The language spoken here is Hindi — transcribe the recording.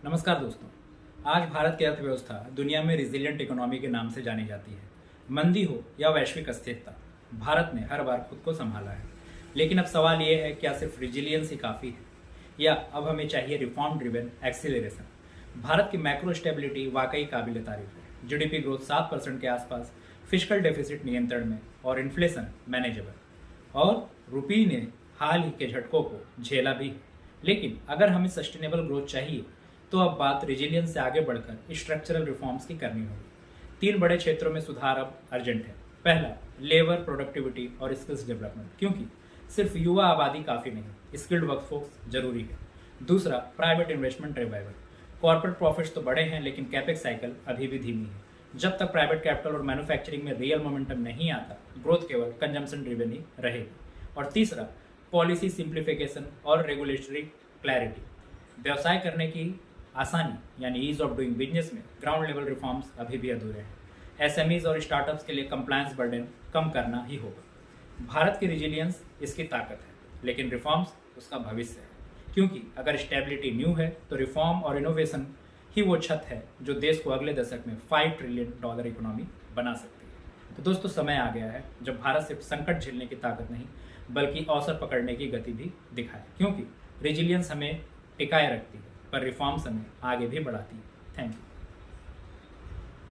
नमस्कार दोस्तों। आज भारत की अर्थव्यवस्था दुनिया में रिजिलियंट इकोनॉमी के नाम से जानी जाती है। मंदी हो या वैश्विक अस्थिरता, भारत ने हर बार खुद को संभाला है। लेकिन अब सवाल यह है, क्या सिर्फ रिजिलियंस ही काफ़ी है या अब हमें चाहिए रिफॉर्म ड्रिवन एक्सीलरेशन। भारत की मैक्रो स्टेबिलिटी वाकई काबिल तारीफ है। जीडीपी ग्रोथ 7% के आसपास, फिजिकल डेफिसिट नियंत्रण में और इन्फ्लेशन मैनेजेबल। और रुपये ने हाल ही के झटकों को झेला भी। लेकिन अगर हमें सस्टेनेबल ग्रोथ चाहिए तो अब बात रेजिलियंस से आगे बढ़कर स्ट्रक्चरल रिफॉर्म्स की करनी होगी। 3 बड़े क्षेत्रों में सुधार अब अर्जेंट है। पहला, लेबर प्रोडक्टिविटी और स्किल्स डेवलपमेंट, क्योंकि सिर्फ युवा आबादी काफ़ी नहीं, स्किल्ड वर्कफोर्स जरूरी है। दूसरा, private investment revival. Corporate profits तो बड़े हैं लेकिन कैपेक्स साइकिल अभी भी धीमी है। जब तक प्राइवेट कैपिटल और मैन्युफैक्चरिंग में रियल मोमेंटम नहीं आता, ग्रोथ केवल कंजम्पशन ड्रिवन ही रहेगी। और तीसरा, पॉलिसी सिंप्लीफिकेशन और रेगुलेटरी क्लैरिटी। व्यवसाय करने की आसानी यानी ईज ऑफ डूइंग बिजनेस में ग्राउंड लेवल रिफॉर्म्स अभी भी अधूरे हैं। एसएमईज और स्टार्टअप्स के लिए कंप्लायंस बर्डन कम करना ही होगा। भारत की रिजिलियंस इसकी ताकत है, लेकिन रिफॉर्म्स उसका भविष्य है। क्योंकि अगर स्टेबिलिटी न्यू है तो रिफॉर्म और इनोवेशन ही वो छत है जो देश को अगले दशक में $5 ट्रिलियन इकोनॉमी बना सकती है। तो दोस्तों, समय आ गया है जब भारत सिर्फ संकट झेलने की ताकत नहीं बल्कि अवसर पकड़ने की गति भी दिखाए। क्योंकि रिजिलियंस हमें टिकाए रखती है पर रिफॉर्म्स हमें आगे भी बढ़ाती है। Thank you.